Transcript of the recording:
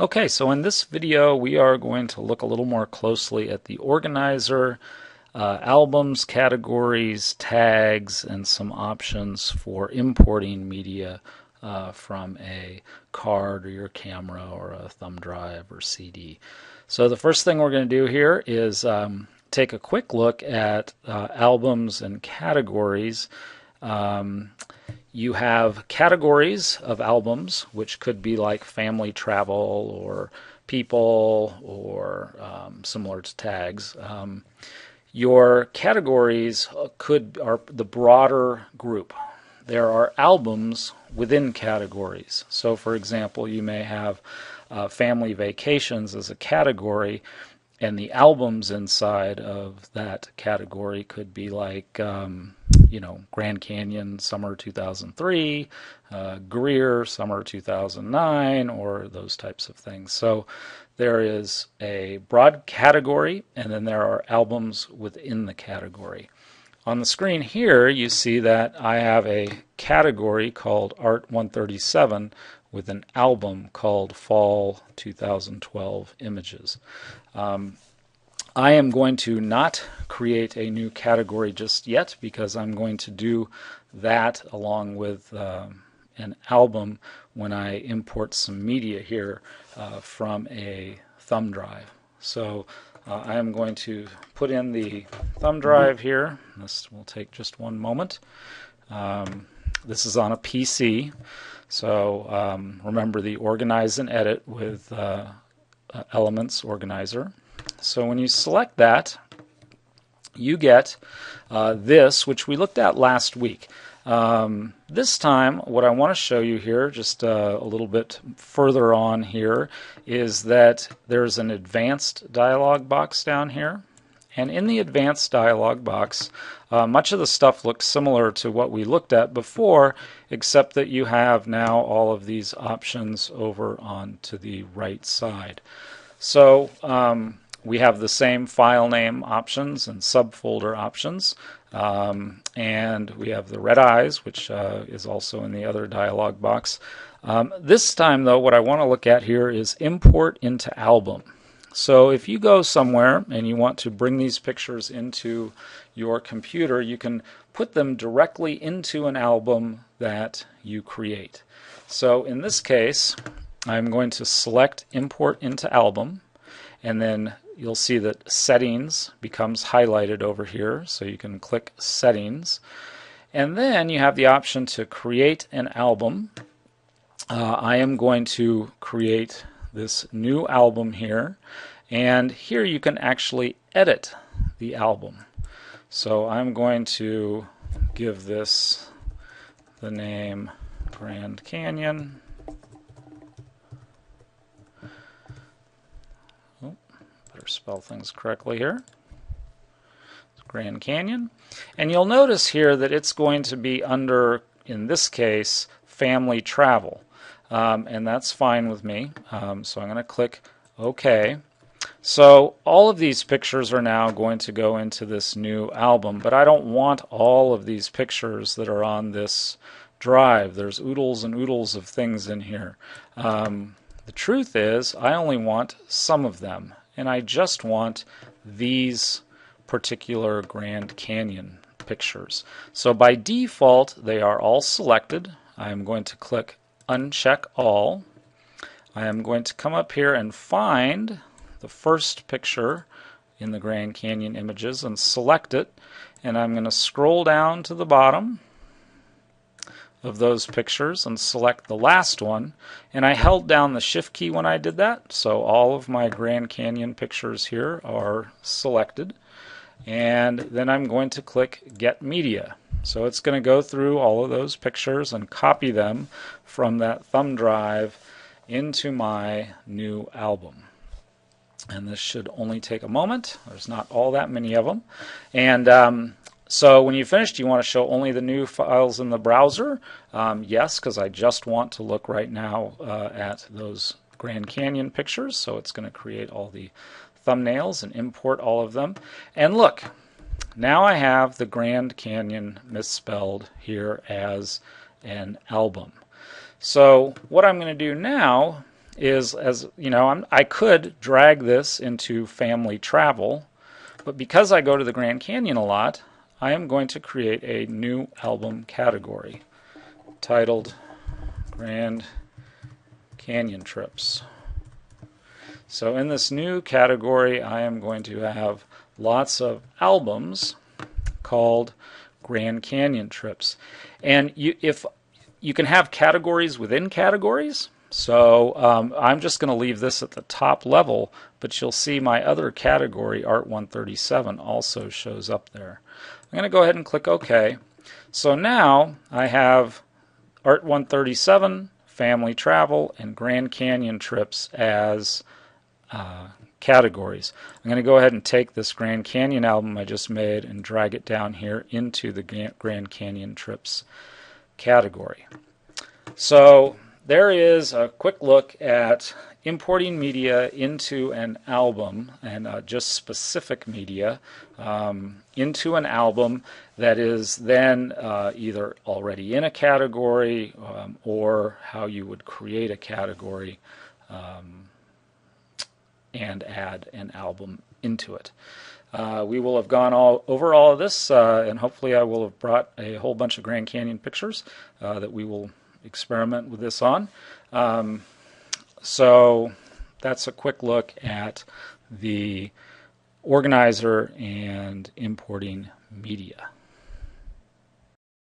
Okay, so in this video we are going to look a little more closely at the organizer, albums, categories, tags, and some options for importing media from a card or your camera or a thumb drive or CD. So the first thing we're going to do here is take a quick look at albums and categories. You have categories of albums, which could be like family travel or people or similar to tags. Your categories are the broader group. There are albums within categories. So, for example, you may have family vacations as a category, and the albums inside of that category could be like, Grand Canyon Summer 2003, Greer Summer 2009, or those types of things. So there is a broad category, and then there are albums within the category. On the screen here, you see that I have a category called Art 137 with an album called Fall 2012 Images. I am going to not create a new category just yet because I'm going to do that along with an album when I import some media here from a thumb drive. So I am going to put in the thumb drive here. This will take just one moment. This is on a PC, so remember the organize and edit with Elements Organizer. So when you select that, you get this, which we looked at last week. This time, what I want to show you here, just a little bit further on here, is that there's an advanced dialog box down here. And in the advanced dialog box, much of the stuff looks similar to what we looked at before, except that you have now all of these options over on to the right side. So we have the same file name options and subfolder options, and we have the red eyes, which is also in the other dialog box. This time, though, what I want to look at here is import into album. So if you go somewhere and you want to bring these pictures into your computer, you can put them directly into an album that you create. So in this case, I'm going to select Import into Album, and then you'll see that Settings becomes highlighted over here, so you can click Settings. And then you have the option to create an album. I am going to create this new album here, and here you can actually edit the album. So I'm going to give this the name Grand Canyon. Better spell things correctly here. It's Grand Canyon. And you'll notice here that it's going to be under, in this case, family travel. And that's fine with me. So I'm going to click OK. So all of these pictures are now going to go into this new album, but I don't want all of these pictures that are on this drive. There's oodles and oodles of things in here. The truth is, I only want some of them, and I just want these particular Grand Canyon pictures. So by default, they are all selected. I'm going to click Uncheck All. I am going to come up here and find the first picture in the Grand Canyon images and select it, and I'm going to scroll down to the bottom of those pictures and select the last one, and I held down the Shift key when I did that, so all of my Grand Canyon pictures here are selected, and then I'm going to click Get Media. So it's going to go through all of those pictures and copy them from that thumb drive into my new album. And this should only take a moment. There's not all that many of them. And so when you finished, you want to show only the new files in the browser? Yes, because I just want to look right now at those Grand Canyon pictures. So it's going to create all the thumbnails and import all of them. And look, now I have the Grand Canyon misspelled here as an album. So what I'm going to do now is, as you know, I could drag this into family travel, but because I go to the Grand Canyon a lot, I am going to create a new album category titled Grand Canyon Trips. So in this new category, I am going to have lots of albums called Grand Canyon Trips. And if you can have categories within categories, so I'm just going to leave this at the top level, but you'll see my other category, Art 137, also shows up there. I'm going to go ahead and click OK. So now I have Art 137, Family Travel, and Grand Canyon Trips as categories. I'm going to go ahead and take this Grand Canyon album I just made and drag it down here into the Grand Canyon Trips category. So there is a quick look at importing media into an album, and just specific media into an album that is then either already in a category or how you would create a category and add an album into it. We will have gone over all of this, and hopefully I will have brought a whole bunch of Grand Canyon pictures that we will experiment with this on. So that's a quick look at the organizer and importing media.